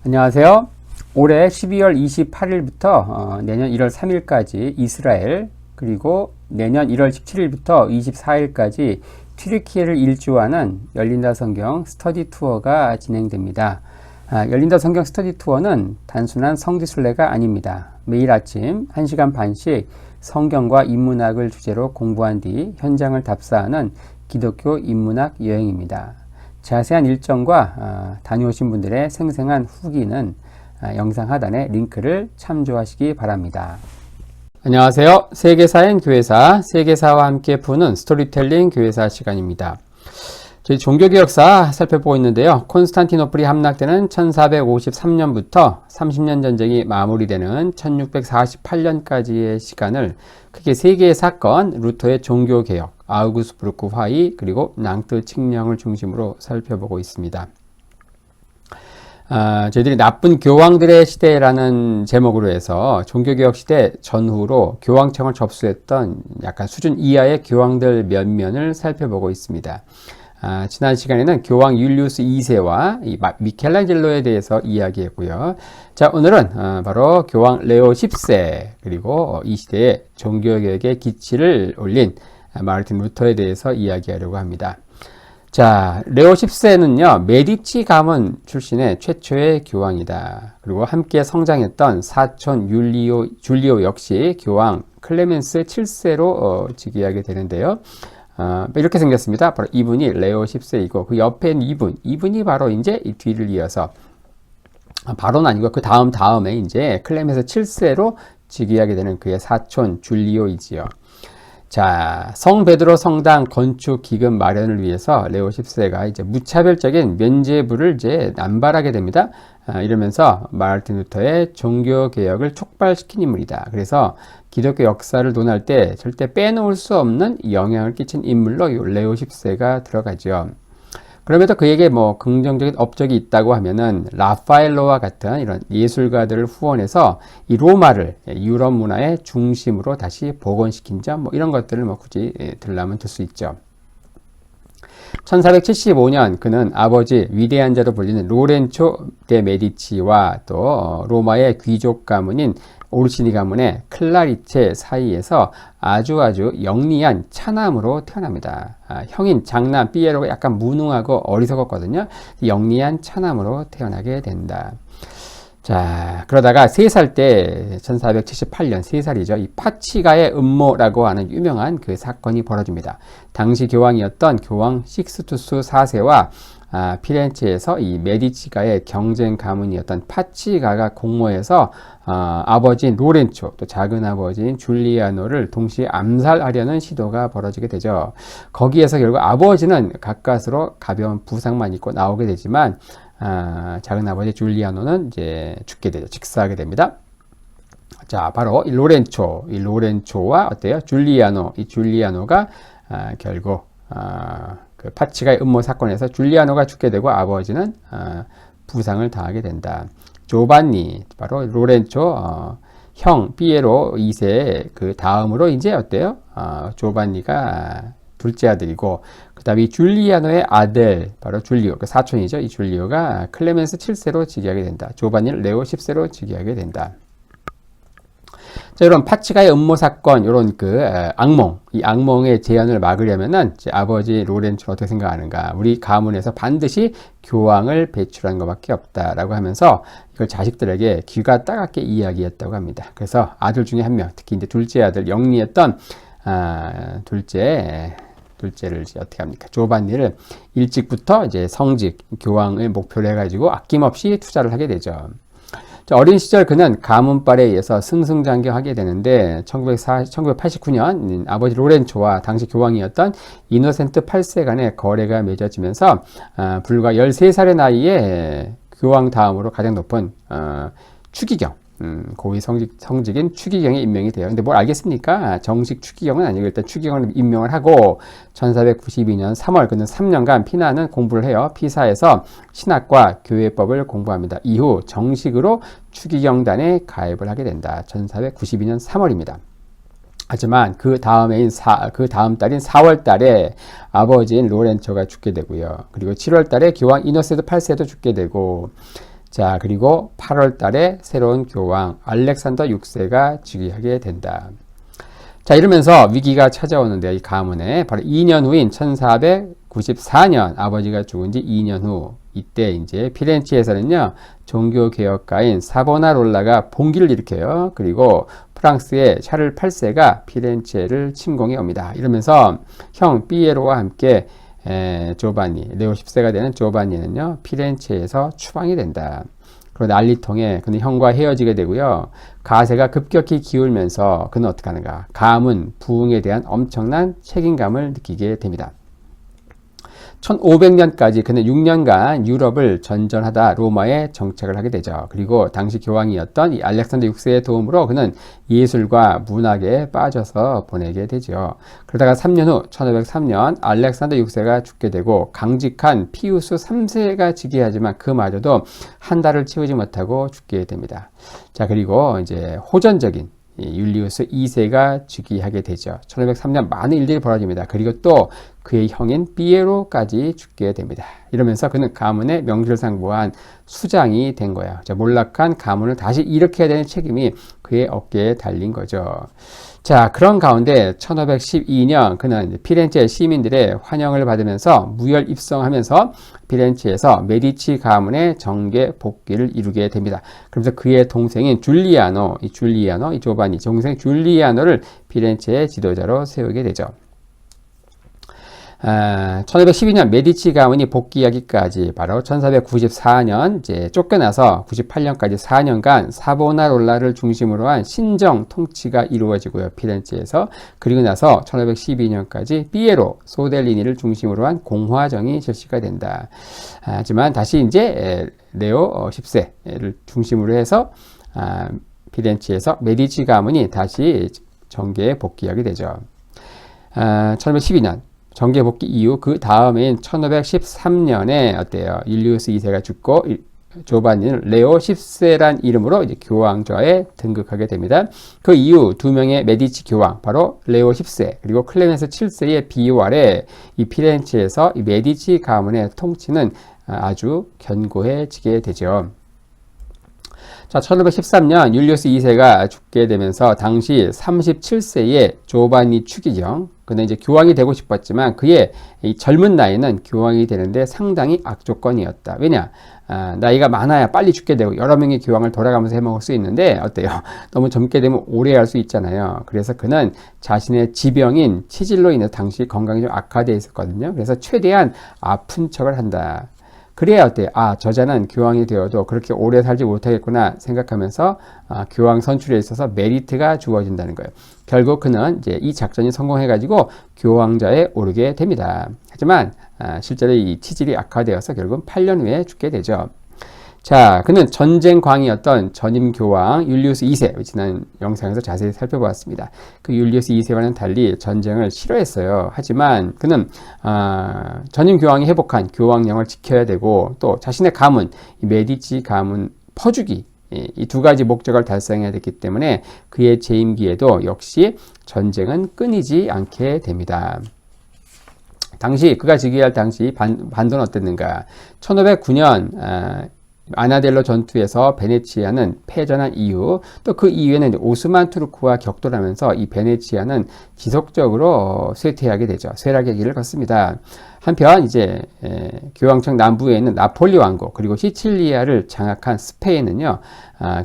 안녕하세요. 올해 12월 28일부터 내년 1월 3일까지 이스라엘, 그리고 내년 1월 17일부터 24일까지 튀르키예를 일주하는 열린다 성경 스터디 투어가 진행됩니다. 열린다 성경 스터디 투어는 단순한 성지순례가 아닙니다. 매일 아침 1시간 반씩 성경과 인문학을 주제로 공부한 뒤 현장을 답사하는 기독교 인문학 여행입니다. 자세한 일정과 다녀오신 분들의 생생한 후기는 영상 하단의 링크를 참조하시기 바랍니다. 안녕하세요. 세계사인 교회사, 세계사와 함께 푸는 스토리텔링 교회사 시간입니다. 저희 종교개혁사 살펴보고 있는데요. 콘스탄티노플이 함락되는 1453년부터 30년 전쟁이 마무리되는 1648년까지의 시간을 크게 세 개의 사건, 루터의 종교개혁, 아우구스부르크 화의, 그리고 낭트 칙령을 중심으로 살펴보고 있습니다. 저희들이 나쁜 교황들의 시대라는 제목으로 해서 종교개혁 시대 전후로 교황청을 접수했던 약간 수준 이하의 교황들 면면을 살펴보고 있습니다. 지난 시간에는 교황 율리우스 2세와 미켈란젤로에 대해서 이야기했고요. 자, 오늘은 바로 교황 레오 10세, 그리고 이 시대의 종교개혁의 기치를 올린 마르틴 루터에 대해서 이야기하려고 합니다. 자, 레오 10세는요, 메디치 가문 출신의 최초의 교황이다. 그리고 함께 성장했던 사촌 줄리오 역시 교황 클레멘스 7세로 즉위하게 되는데요. 이렇게 생겼습니다. 바로 이분이 레오 10세이고, 그 옆에 이분이 바로 이제 이 뒤를 이어서, 바로는 아니고 그 다음에 이제 클레멘스 7세로 즉위하게 되는 그의 사촌 줄리오이지요. 자, 성 베드로 성당 건축 기금 마련을 위해서 레오 10세가 이제 무차별적인 면죄부를 이제 남발하게 됩니다. 이러면서 마르틴 루터의 종교 개혁을 촉발시킨 인물이다. 그래서 기독교 역사를 논할 때 절대 빼놓을 수 없는 영향을 끼친 인물로 레오 10세가 들어가죠. 그럼에도 그에게 뭐 긍정적인 업적이 있다고 하면은 라파엘로와 같은 이런 예술가들을 후원해서 이 로마를 유럽 문화의 중심으로 다시 복원시킨 점, 뭐 이런 것들을 뭐 굳이 들라면 들 수 있죠. 1475년 그는 아버지 위대한 자로 불리는 로렌초 데 메디치와 또 로마의 귀족 가문인 오르시니 가문의 클라리체 사이에서 아주 영리한 차남으로 태어납니다. 형인 장남 피에로가 약간 무능하고 어리석었거든요. 영리한 차남으로 태어나게 된다. 자, 그러다가 3살 때 1478년 3살이죠. 이 파치가의 음모라고 하는 유명한 그 사건이 벌어집니다. 당시 교황이었던 교황 식스투스 4세와 피렌체에서 이 메디치가의 경쟁 가문이었던 파치가가 공모해서 아버지인 로렌초, 또 작은 아버지인 줄리아노를 동시에 암살하려는 시도가 벌어지게 되죠. 거기에서 결국 아버지는 가까스로 가벼운 부상만 입고 나오게 되지만 작은 아버지 줄리아노는 이제 죽게 되죠. 직사하게 됩니다. 자, 바로 이 로렌초와 어때요? 이 줄리아노가 결국 그 파치가의 음모 사건에서 줄리아노가 죽게 되고 아버지는 부상을 당하게 된다. 조반니, 바로 로렌초 형 피에로 2세 그 다음으로 이제 어때요? 조반니가 둘째 아들이고, 그 다음에 이 줄리아노의 아들, 바로 줄리오, 그 사촌이죠. 이 줄리오가 클레멘스 7세로 즉위하게 된다. 조반니를 레오 10세로 즉위하게 된다. 자, 이런 파치가의 음모 사건, 이런 그 악몽, 이 악몽의 재현을 막으려면은 아버지 로렌초는 어떻게 생각하는가? 우리 가문에서 반드시 교황을 배출하는 것밖에 없다라고 하면서 이걸 자식들에게 귀가 따갑게 이야기했다고 합니다. 그래서 아들 중에 한 명, 특히 이제 둘째 아들 영리했던 둘째를 이제 어떻게 합니까? 조반니를 일찍부터 이제 성직, 교황을 목표로 해가지고 아낌없이 투자를 하게 되죠. 어린 시절 그는 가문빨에 의해서 승승장구하게 되는데 1989년 아버지 로렌초와 당시 교황이었던 이노센트 8세 간의 거래가 맺어지면서 불과 13살의 나이에 교황 다음으로 가장 높은 추기경, 고위 성직인 추기경에 임명이 돼요. 근데 뭘 알겠습니까? 정식 추기경은 아니고 일단 추기경을 임명을 하고 1492년 3월 그는 3년간 피나는 공부를 해요. 피사에서 신학과 교회법을 공부합니다. 이후 정식으로 추기경단에 가입을 하게 된다. 1492년 3월입니다. 하지만 그 다음 달인 4월 달에 아버지인 로렌초가 죽게 되고요. 그리고 7월 달에 교황 이노센트 8세도 죽게 되고 자, 그리고 8월 달에 새로운 교황 알렉산더 6세가 즉위하게 된다. 자, 이러면서 위기가 찾아오는데 이 가문에 바로 2년 후인 1494년 아버지가 죽은 지 2년 후 이때 이제 피렌체에서는요 종교개혁가인 사보나롤라가 봉기를 일으켜요. 그리고 프랑스의 샤를 8세가 피렌체를 침공해 옵니다. 이러면서 형 피에로와 함께 조바니, 레오 10세가 되는 조바니는요 피렌체에서 추방이 된다. 그리고 난리통에 그는 형과 헤어지게 되고요. 가세가 급격히 기울면서 그는 어떻게 하는가? 가문, 부흥에 대한 엄청난 책임감을 느끼게 됩니다. 1500년까지 그는 6년간 유럽을 전전하다 로마에 정착을 하게 되죠. 그리고 당시 교황이었던 이 알렉산더 6세의 도움으로 그는 예술과 문학에 빠져서 보내게 되죠. 그러다가 3년 후 1503년 알렉산더 6세가 죽게 되고 강직한 피우스 3세가 즉위하지만 그마저도 한 달을 채우지 못하고 죽게 됩니다. 자, 그리고 이제 호전적인 율리우스 2세가 즉위하게 되죠. 1503년 많은 일들이 벌어집니다. 그리고 또 그의 형인 피에로까지 죽게 됩니다. 이러면서 그는 가문의 명실상부한 수장이 된 거예요. 몰락한 가문을 다시 일으켜야 되는 책임이 그의 어깨에 달린 거죠. 자, 그런 가운데 1512년 그는 피렌체 시민들의 환영을 받으면서 무혈 입성하면서 피렌체에서 메디치 가문의 정계 복귀를 이루게 됩니다. 그러면서 그의 동생인 이 조바니 동생 줄리아노를 피렌체의 지도자로 세우게 되죠. 1512년 메디치 가문이 복귀하기까지 바로 1494년 이제 쫓겨나서 98년까지 4년간 사보나롤라를 중심으로 한 신정 통치가 이루어지고요. 피렌체에서. 그리고 나서 1512년까지 피에로 소델리니를 중심으로 한 공화정이 실시가 된다. 하지만 다시 이제 레오 10세를 중심으로 해서 피렌체에서 메디치 가문이 다시 정계에 복귀하게 되죠. 1512년 정계 복귀 이후 그 다음인 1513년에 어때요? 율리우스 2세가 죽고 조바니는 레오 10세란 이름으로 이제 교황좌에 등극하게 됩니다. 그 이후 두 명의 메디치 교황, 바로 레오 10세 그리고 클레멘스 7세의 비호 아래 이 피렌체에서 이 메디치 가문의 통치는 아주 견고해지게 되죠. 자, 1513년 율리우스 2세가 죽게 되면서 당시 37세의 조바니 추기경, 그는 이제 교황이 되고 싶었지만 그의 이 젊은 나이는 교황이 되는데 상당히 악조건이었다. 왜냐? 나이가 많아야 빨리 죽게 되고 여러 명의 교황을 돌아가면서 해먹을 수 있는데 어때요? 너무 젊게 되면 오래 할 수 있잖아요. 그래서 그는 자신의 지병인 치질로 인해서 당시 건강이 좀 악화되어 있었거든요. 그래서 최대한 아픈 척을 한다. 그래야 어때요? 저자는 교황이 되어도 그렇게 오래 살지 못하겠구나 생각하면서 교황 선출에 있어서 메리트가 주어진다는 거예요. 결국 그는 이제 이 작전이 성공해가지고 교황좌에 오르게 됩니다. 하지만 실제로 이 치질이 악화되어서 결국은 8년 후에 죽게 되죠. 자, 그는 전쟁광이었던 전임 교황 율리우스 2세, 지난 영상에서 자세히 살펴보았습니다. 그 율리우스 2세와는 달리 전쟁을 싫어했어요. 하지만 그는 전임 교황이 회복한 교황령을 지켜야 되고 또 자신의 가문, 이 메디치 가문 퍼주기, 이 두 가지 목적을 달성해야 됐기 때문에 그의 재임기에도 역시 전쟁은 끊이지 않게 됩니다. 당시 그가 즉위할 당시 반도는 어땠는가? 1509년 아나델로 전투에서 베네치아는 패전한 이후 또 그 이후에는 오스만 투르크와 격돌하면서 이 베네치아는 지속적으로 쇠퇴하게 되죠. 쇠락의 길을 걷습니다. 한편 이제 교황청 남부에 있는 나폴리 왕국 그리고 시칠리아를 장악한 스페인은요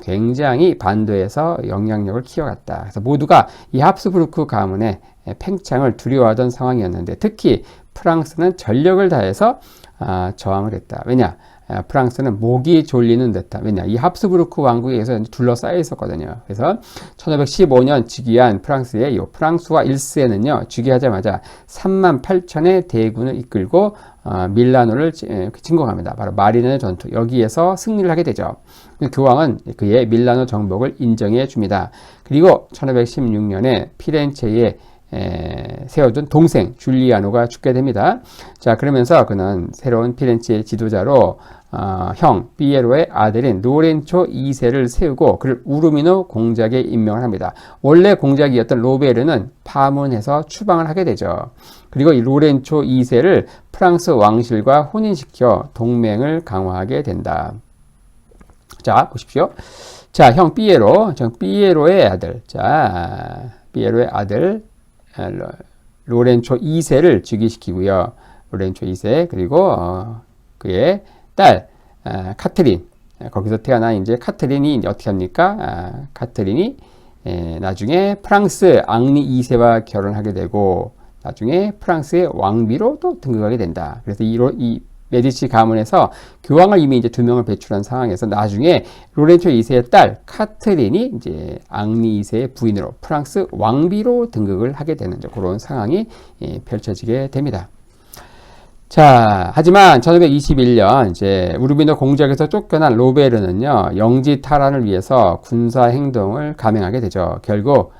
굉장히 반도에서 영향력을 키워갔다. 그래서 모두가 이 합스부르크 가문의 팽창을 두려워하던 상황이었는데 특히 프랑스는 전력을 다해서 저항을 했다. 왜냐? 프랑스는 목이 졸리는 듯한, 왜냐, 이 합스부르크 왕국에 의해서 둘러싸여 있었거든요. 그래서 1515년 즉위한 프랑스의 이 프랑스와 1세는요 즉위하자마자 38,000의 대군을 이끌고 밀라노를 침공합니다. 바로 마리네 전투, 여기에서 승리를 하게 되죠. 교황은 그의 밀라노 정복을 인정해 줍니다. 그리고 1516년에 피렌체에 세워둔 동생 줄리아노가 죽게 됩니다. 자, 그러면서 그는 새로운 피렌체의 지도자로 형 피에로의 아들인 로렌초 2세를 세우고 그를 우르미노 공작에 임명을 합니다. 원래 공작이었던 로베르는 파문해서 추방을 하게 되죠. 그리고 이 로렌초 2세를 프랑스 왕실과 혼인시켜 동맹을 강화하게 된다. 자, 보십시오. 자, 형 삐에로의 아들. 자, 삐에로의 아들, 로렌초 2세를 즉위시키고요. 로렌초 2세, 그리고, 그의 딸, 카트린. 거기서 태어난 이제 카트린이 이제 어떻게 합니까? 카트린이, 나중에 프랑스 앙리 2세와 결혼하게 되고, 나중에 프랑스의 왕비로 또 등극하게 된다. 그래서 이 메디치 가문에서 교황을 이미 이제 2명을 배출한 상황에서 나중에 로렌초 2세의 딸 카트린이 이제 앙리 2세의 부인으로 프랑스 왕비로 등극을 하게 되는 그런 상황이 펼쳐지게 됩니다. 자, 하지만 1521년 이제 우르비노 공작에서 쫓겨난 로베르는요, 영지 탈환을 위해서 군사 행동을 감행하게 되죠. 결국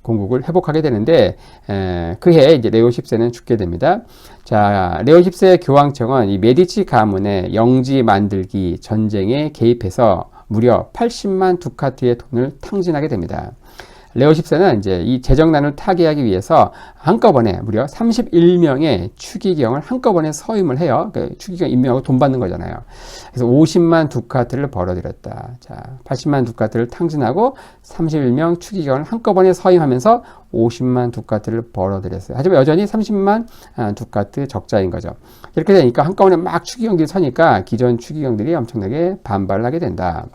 공국을 회복하게 되는데 그해 이제 레오 10세는 죽게 됩니다. 자, 레오 10세 교황청은 이 메디치 가문의 영지 만들기 전쟁에 개입해서 무려 80만 두카트의 돈을 탕진하게 됩니다. 레오 10세는 이제 이 재정난을 타개하기 위해서 한꺼번에 무려 31명의 추기경을 한꺼번에 서임을 해요. 그러니까 추기경 임명하고 돈 받는 거잖아요. 그래서 50만 두카트를 벌어들였다. 자, 80만 두카트를 탕진하고 31명 추기경을 한꺼번에 서임하면서 50만 두카트를 벌어들였어요. 하지만 여전히 30만 두카트 적자인 거죠. 이렇게 되니까 한꺼번에 막 추기경들이 서니까 기존 추기경들이 엄청나게 반발을 하게 된다.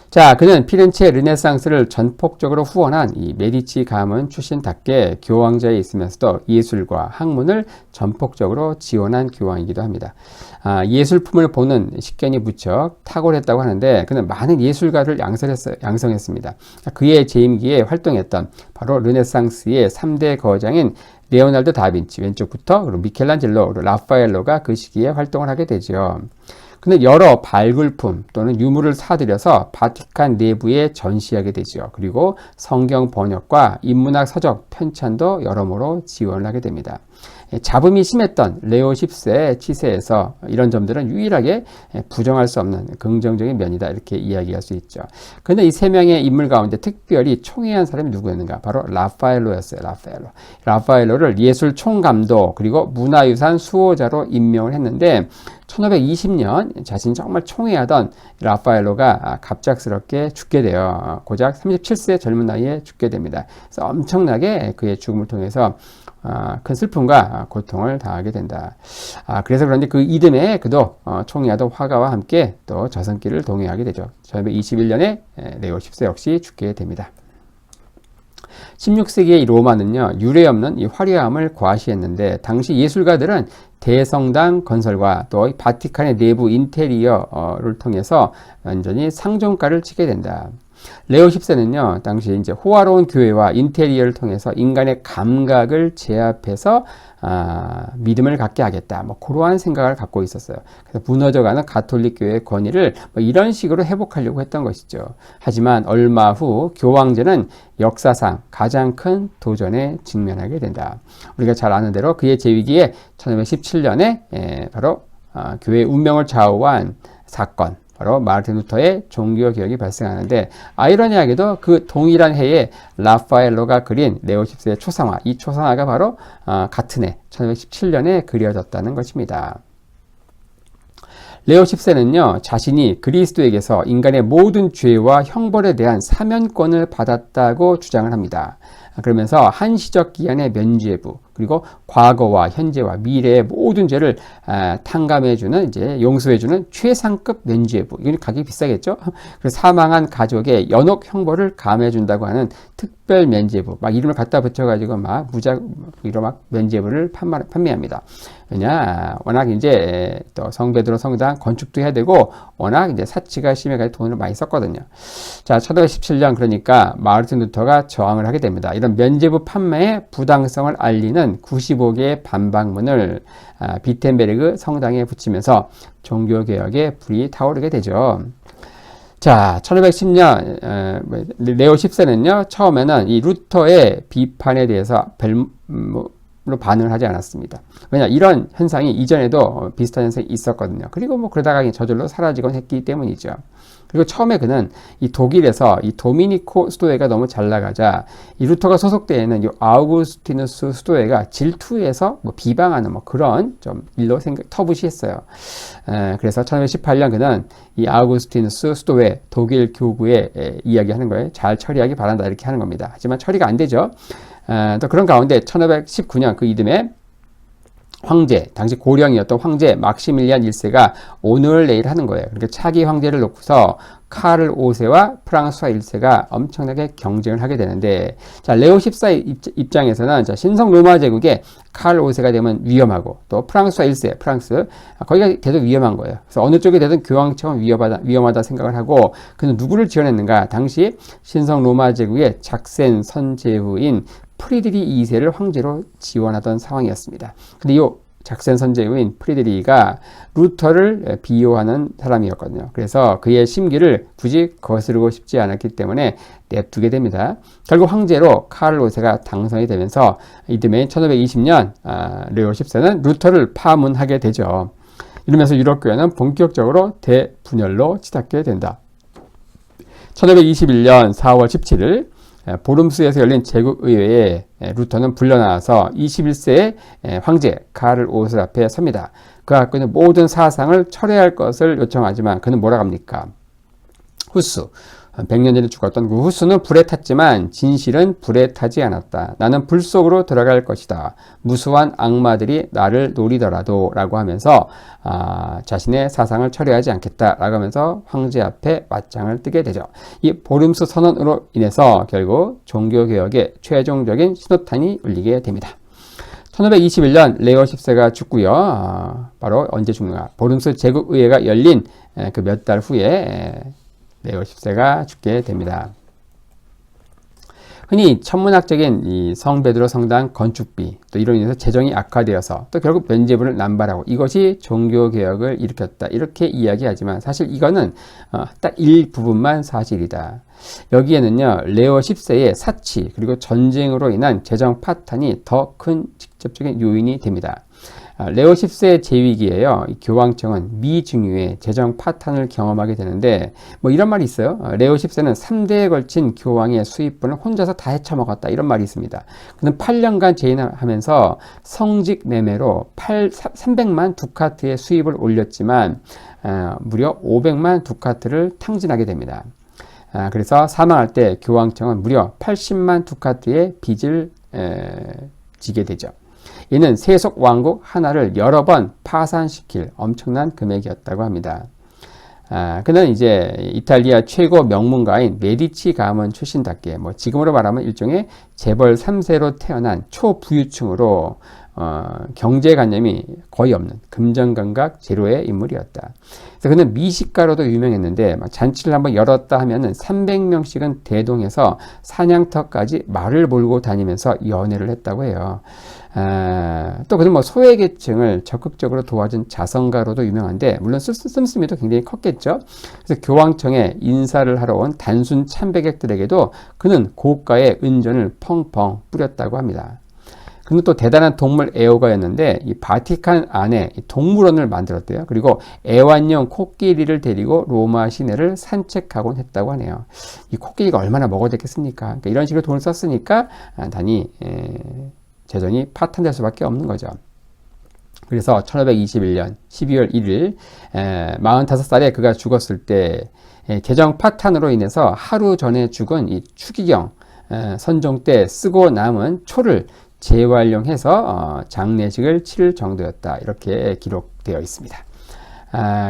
자, 그는 피렌체 르네상스를 전폭적으로 후원한 이 메디치 가문 출신답게 교황제에 있으면서도 예술과 학문을 전폭적으로 지원한 교황이기도 합니다. 예술품을 보는 식견이 무척 탁월했다고 하는데 그는 많은 예술가를 양성했습니다. 그의 재임기에 활동했던 바로 르네상스의 3대 거장인 레오날도 다빈치 왼쪽부터 그리고 미켈란젤로, 그리고 라파엘로가 그 시기에 활동을 하게 되죠. 근데 여러 발굴품 또는 유물을 사들여서 바티칸 내부에 전시하게 되죠. 그리고 성경 번역과 인문학 서적 편찬도 여러모로 지원을 하게 됩니다. 잡음이 심했던 레오 10세 치세에서 이런 점들은 유일하게 부정할 수 없는 긍정적인 면이다, 이렇게 이야기할 수 있죠. 그런데 이 세 명의 인물 가운데 특별히 총애한 사람이 누구였는가? 바로 라파엘로였어요. 라파엘로를 예술 총감독 그리고 문화유산 수호자로 임명을 했는데 1520년 자신이 정말 총애하던 라파엘로가 갑작스럽게 죽게 돼요. 고작 37세 젊은 나이에 죽게 됩니다. 그래서 엄청나게 그의 죽음을 통해서 큰 슬픔과 고통을 당하게 된다. 그래서 그런지 그 이듬해 그도 총애하던 화가와 함께 또 저승길을 동행하게 되죠. 1521년에 레오 10세 역시 죽게 됩니다. 16세기의 이 로마는요, 유례없는 이 화려함을 과시했는데 당시 예술가들은 대성당 건설과 또 바티칸의 내부 인테리어를 통해서 완전히 상종가를 치게 된다. 레오 10세는요, 당시 이제 호화로운 교회와 인테리어를 통해서 인간의 감각을 제압해서 믿음을 갖게 하겠다. 뭐 그러한 생각을 갖고 있었어요. 그래서 무너져가는 가톨릭 교회의 권위를 뭐 이런 식으로 회복하려고 했던 것이죠. 하지만 얼마 후 교황제는 역사상 가장 큰 도전에 직면하게 된다. 우리가 잘 아는 대로 그의 재위기에 1517년에 바로 교회의 운명을 좌우한 사건, 바로 마르틴 루터의 종교개혁이 발생하는데 아이러니하게도 그 동일한 해에 라파엘로가 그린 레오 10세의 초상화, 이 초상화가 바로 같은 해 1517년에 그려졌다는 것입니다. 레오 10세는요, 자신이 그리스도에게서 인간의 모든 죄와 형벌에 대한 사면권을 받았다고 주장을 합니다. 그러면서 한시적 기한의 면죄부, 그리고 과거와 현재와 미래의 모든 죄를 탕감해주는, 이제 용서해주는 최상급 면죄부. 이건 가격이 비싸겠죠? 그래서 사망한 가족의 연옥 형벌을 감해준다고 하는 특별 면죄부. 막 이름을 갖다 붙여가지고 막 이런 막 면죄부를 판매합니다. 왜냐, 워낙 이제 또 성베드로 성당 건축도 해야 되고, 워낙 이제 사치가 심해가지고 돈을 많이 썼거든요. 자, 1517년 그러니까 마르틴 루터가 저항을 하게 됩니다. 이런 면죄부 판매의 부당성을 알리는 95개의 반박문을 비텐베르그 성당에 붙이면서 종교개혁의 불이 타오르게 되죠. 자, 1510년 레오 10세는요, 처음에는 이 루터의 비판에 대해서 별로 반응을 하지 않았습니다. 왜냐, 이런 현상이 이전에도 비슷한 현상이 있었거든요. 그리고 뭐 그러다가 저절로 사라지곤 했기 때문이죠. 그리고 처음에 그는 이 독일에서 이 도미니코 수도회가 너무 잘 나가자 이 루터가 소속되어 있는 이 아우구스티누스 수도회가 질투해서 뭐 비방하는 뭐 그런 좀 일로 터부시했어요. 그래서 1518년 그는 이 아우구스티누스 수도회 독일 교구에 이야기하는 거예요. 잘 처리하기 바란다 이렇게 하는 겁니다. 하지만 처리가 안 되죠. 또 그런 가운데 1519년 그 이듬해 황제, 당시 고령이었던 황제 막시밀리안 1세가 오늘 내일 하는 거예요. 그러니까 차기 황제를 놓고서 카를 5세와 프랑스와 1세가 엄청나게 경쟁을 하게 되는데, 자, 레오 14 입장에서는 자, 신성 로마 제국의 카를 5세가 되면 위험하고, 또 프랑스와 1세, 프랑스, 거기가 계속 위험한 거예요. 그래서 어느 쪽이 되든 교황청은 위험하다 생각을 하고, 그는 누구를 지원했는가? 당시 신성 로마 제국의 작센 선제후인 프리드리 2세를 황제로 지원하던 상황이었습니다. 근데 이 작센 선제후인 프리드리히가 루터를 비호하는 사람이었거든요. 그래서 그의 심기를 굳이 거스르고 싶지 않았기 때문에 냅두게 됩니다. 결국 황제로 카를 5세가 당선이 되면서 이듬해 1520년 레오 10세는 루터를 파문하게 되죠. 이러면서 유럽교회는 본격적으로 대분열로 치닫게 된다. 1521년 4월 17일 보름스에서 열린 제국의회에 루터는 불려나와서 21세의 황제 카를 5세 앞에 섭니다. 그가 갖고 있는 모든 사상을 철회할 것을 요청하지만 그는 뭐라고 합니까? 후스, 100년 전에 죽었던 그 후스는 불에 탔지만 진실은 불에 타지 않았다. 나는 불 속으로 들어갈 것이다. 무수한 악마들이 나를 노리더라도 라고 하면서 자신의 사상을 철회하지 않겠다 라고 하면서 황제 앞에 맞짱을 뜨게 되죠. 이 보름스 선언으로 인해서 결국 종교개혁의 최종적인 신호탄이 울리게 됩니다. 1521년 레오 10세가 죽고요. 바로 언제 죽는가? 보름스 제국의회가 열린 그 몇 달 후에 레오 10세가 죽게 됩니다. 흔히 천문학적인 이 성베드로 성당 건축비, 또 이로 인해서 재정이 악화되어서 또 결국 면죄부를 남발하고 이것이 종교개혁을 일으켰다 이렇게 이야기하지만 사실 이거는 딱 일부분만 사실이다. 여기에는요 레오 10세의 사치 그리고 전쟁으로 인한 재정 파탄이 더 큰 직접적인 요인이 됩니다. 레오 10세 재위기에요. 이 교황청은 미증유의 재정 파탄을 경험하게 되는데 뭐 이런 말이 있어요. 레오 10세는 3대에 걸친 교황의 수입분을 혼자서 다 헤쳐먹었다 이런 말이 있습니다. 그는 8년간 재임하면서 성직 매매로 300만 두카트의 수입을 올렸지만 무려 500만 두카트를 탕진하게 됩니다. 그래서 사망할 때 교황청은 무려 80만 두카트의 빚을 지게 되죠. 이는 세속 왕국 하나를 여러 번 파산시킬 엄청난 금액이었다고 합니다. 그는 이제 이탈리아 최고 명문가인 메디치 가문 출신답게 뭐 지금으로 말하면 일종의 재벌 3세로 태어난 초부유층으로 경제관념이 거의 없는 금전감각 제로의 인물이었다. 그래서 그는 미식가로도 유명했는데 잔치를 한번 열었다 하면은 300명씩은 대동해서 사냥터까지 말을 몰고 다니면서 연애를 했다고 해요. 또 그는 뭐 소외계층을 적극적으로 도와준 자선가로도 유명한데 물론 씀씀이도 굉장히 컸겠죠. 그래서 교황청에 인사를 하러 온 단순 참배객들에게도 그는 고가의 은전을 펑펑 뿌렸다고 합니다. 그는 또 대단한 동물 애호가였는데 이 바티칸 안에 동물원을 만들었대요. 그리고 애완용 코끼리를 데리고 로마 시내를 산책하곤 했다고 하네요. 이 코끼리가 얼마나 먹어야 되겠습니까? 그러니까 이런 식으로 돈을 썼으니까 단히 재정이 파탄될 수밖에 없는 거죠. 그래서 1521년 12월 1일 45살에 그가 죽었을 때 재정 파탄으로 인해서 하루 전에 죽은 이 추기경 선종 때 쓰고 남은 초를 재활용해서 장례식을 치를 정도였다. 이렇게 기록되어 있습니다.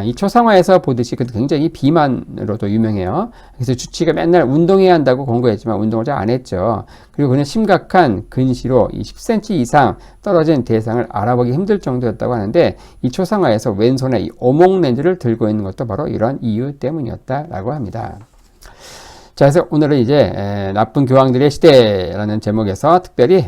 이 초상화에서 보듯이 굉장히 비만으로도 유명해요. 그래서 주치가 맨날 운동해야 한다고 권고했지만 운동을 잘 안 했죠. 그리고 그는 심각한 근시로 10cm 이상 떨어진 대상을 알아보기 힘들 정도였다고 하는데 이 초상화에서 왼손에 이 오목 렌즈를 들고 있는 것도 바로 이런 이유 때문이었다라고 합니다. 자, 그래서 오늘은 이제 나쁜 교황들의 시대라는 제목에서 특별히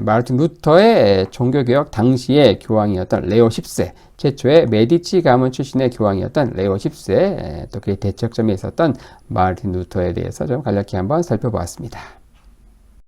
마르틴 루터의 종교개혁 당시의 교황이었던 레오 10세, 최초의 메디치 가문 출신의 교황이었던 레오 10세, 또 그의 대척점에 있었던 마르틴 루터에 대해서 좀 간략히 한번 살펴보았습니다.